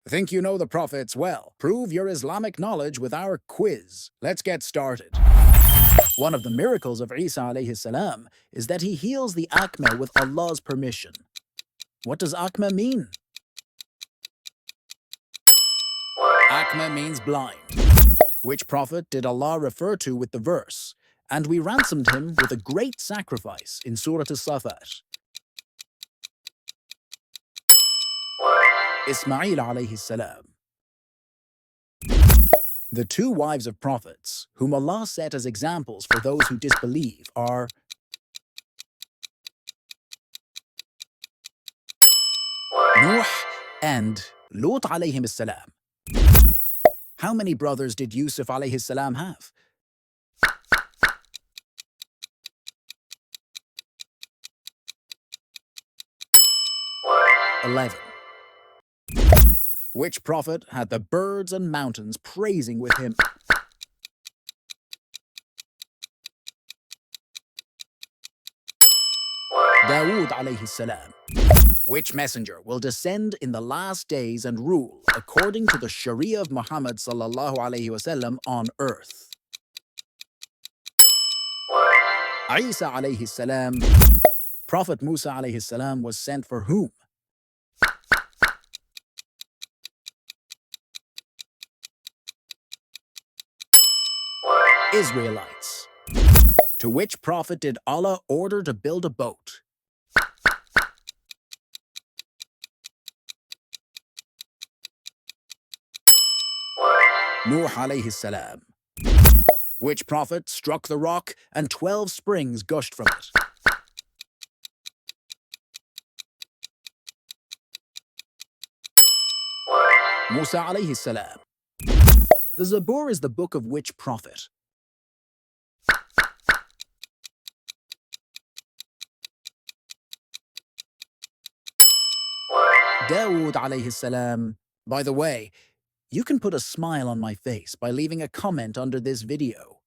Think you know the prophets well? Prove your Islamic knowledge with our quiz. Let's get started. One of the miracles of Isa alayhi salam is that he heals the akmeh with Allah's permission. What does akmeh mean? Akmeh means blind. Which prophet did Allah refer to with the verse, "And we ransomed him with a great sacrifice" in Surah As-Safat? Ismail alayhi salam. The two wives of prophets, whom Allah set as examples for those who disbelieve, are Nuh and Lut alayhim salam. How many brothers did Yusuf alayhi salam have? "11. Which prophet had the birds and mountains praising with him? Dawud alayhi salam. Which messenger will descend in the last days and rule according to the Sharia of Muhammad sallallahu alayhi wasallam on earth? Isa alayhi salam. Prophet Musa alayhi salam was sent for whom? Israelites. To which prophet did Allah order to build a boat? Nuh alayhi salam. Which prophet struck the rock and 12 springs gushed from it? Musa alayhi salam. The Zabur is the book of which prophet? Dawud alayhi salam. By the way, you can put a smile on my face by leaving a comment under this video.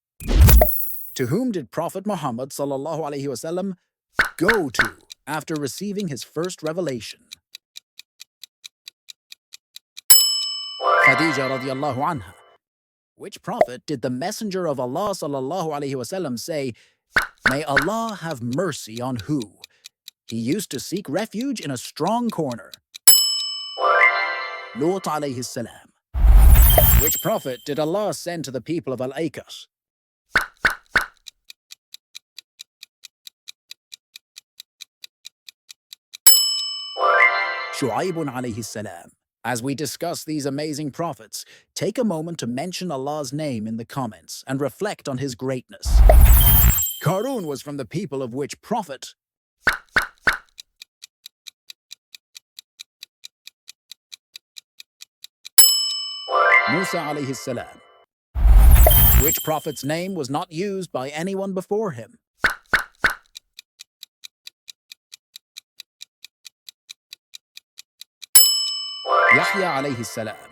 To whom did Prophet Muhammad sallallahu alayhi wasallam go to after receiving his first revelation? Khadija radiallahu anha. Which prophet did the Messenger of Allah sallallahu alayhi wasallam say, "May Allah have mercy on who? He used to seek refuge in a strong corner"? Lut alayhi salam. Which prophet did Allah send to the people of alaykum? Shu'aib alayhi salam. As we discuss these amazing prophets, take a moment to mention Allah's name in the comments and reflect on his greatness. Harun was from the people of which prophet? Musa alayhi salam. Which prophet's name was not used by anyone before him? Yahya alayhi salam.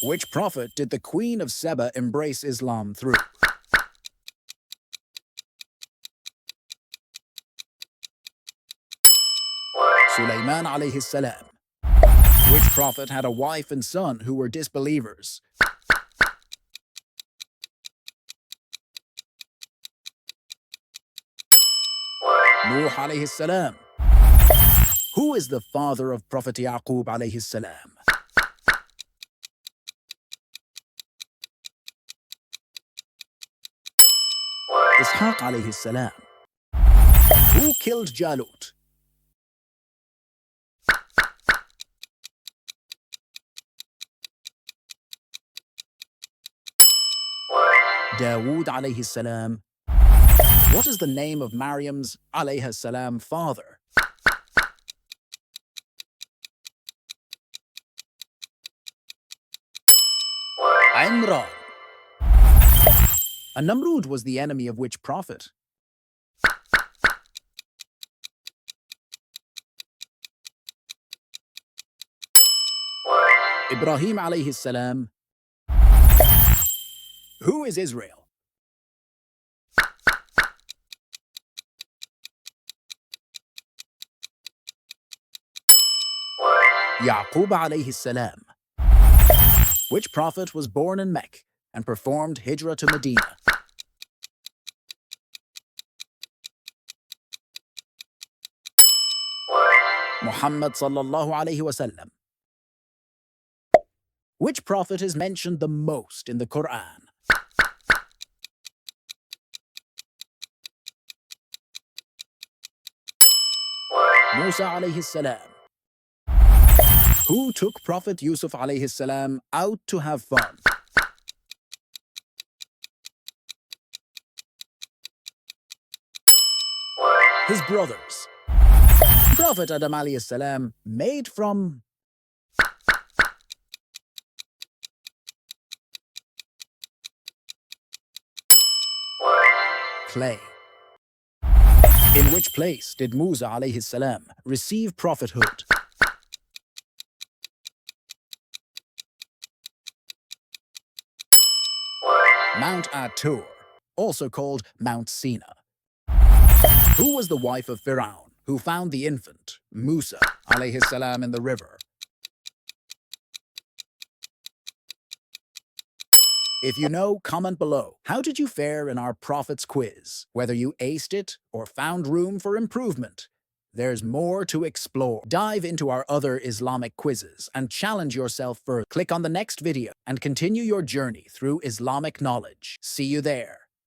Which prophet did the Queen of Seba embrace Islam through? Sulayman alayhi salam. Which prophet had a wife and son who were disbelievers? Nuh alayhi salam. Who is the father of Prophet Yaqub alayhi salam? Ishaq alayhi salam. Who killed Jalut? Dawud alayhi salam. What is the name of Maryam's alayhi salam father? Imran. A Namrud was the enemy of which prophet? Ibrahim alayhi salam. Who is Israel? Yaqub alayhi salam. Which prophet was born in Mecca and performed hijrah to Medina? Muhammad sallallahu alayhi wasallam. Which prophet is mentioned the most in the Quran? Musa alayhi salam. Who took Prophet Yusuf alayhi salam out to have fun? His brothers. Prophet Adam alayhi salam made from clay. In which place did Musa alayhi salam receive prophethood? Mount At-Tur, also called Mount Sinai. Who was the wife of Pharaoh who found the infant, Musa alayhi salam, in the river? If you know, comment below. How did you fare in our Prophet's quiz? Whether you aced it or found room for improvement, there's more to explore. Dive into our other Islamic quizzes and challenge yourself further. Click on the next video and continue your journey through Islamic knowledge. See you there.